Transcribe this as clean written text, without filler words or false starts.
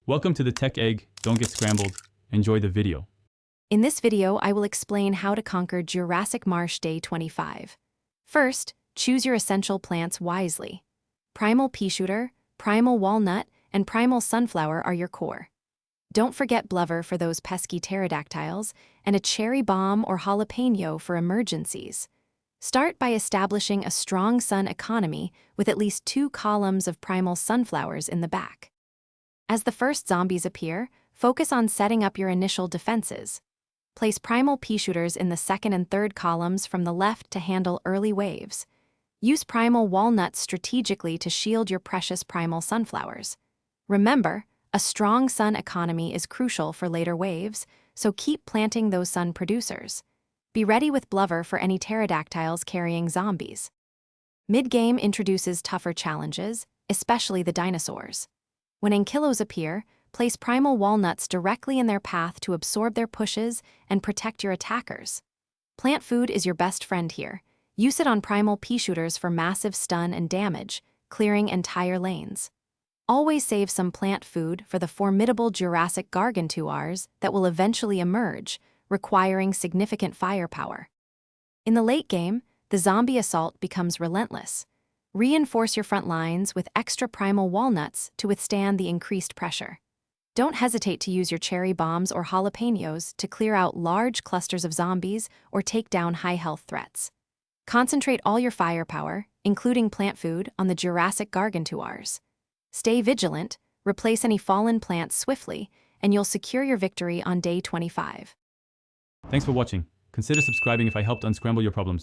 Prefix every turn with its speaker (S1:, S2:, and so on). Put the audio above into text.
S1: Welcome to the Tech Egg. Don't get scrambled. Enjoy the video.
S2: In this video, I will explain how to conquer Jurassic Marsh Day 25. First, choose your essential plants wisely. Primal pea shooter, primal walnut, and primal sunflower are your core. Don't forget blubber for those pesky pterodactyls, and a cherry bomb or jalapeno for emergencies. Start by establishing a strong sun economy with at least 2 columns of primal sunflowers in the back. As the first zombies appear, focus on setting up your initial defenses. Place primal pea shooters in the second and third columns from the left to handle early waves. Use primal walnuts strategically to shield your precious primal sunflowers. Remember, a strong sun economy is crucial for later waves, so keep planting those sun producers. Be ready with blubber for any pterodactyls carrying zombies. Mid-game introduces tougher challenges, especially the dinosaurs. When ankylos appear, place primal walnuts directly in their path to absorb their pushes and protect your attackers. Plant food is your best friend here. Use it on primal pea shooters for massive stun and damage, clearing entire lanes. Always save some plant food for the formidable Jurassic gargantuars that will eventually emerge, requiring significant firepower. In the late game, the zombie assault becomes relentless. Reinforce your front lines with extra primal walnuts to withstand the increased pressure. Don't hesitate to use your cherry bombs or jalapenos to clear out large clusters of zombies or take down high-health threats. Concentrate all your firepower, including plant food, on the Jurassic gargantuars. Stay vigilant, replace any fallen plants swiftly, and you'll secure your victory on day 25.
S1: Thanks for watching. Consider subscribing if I helped unscramble your problems.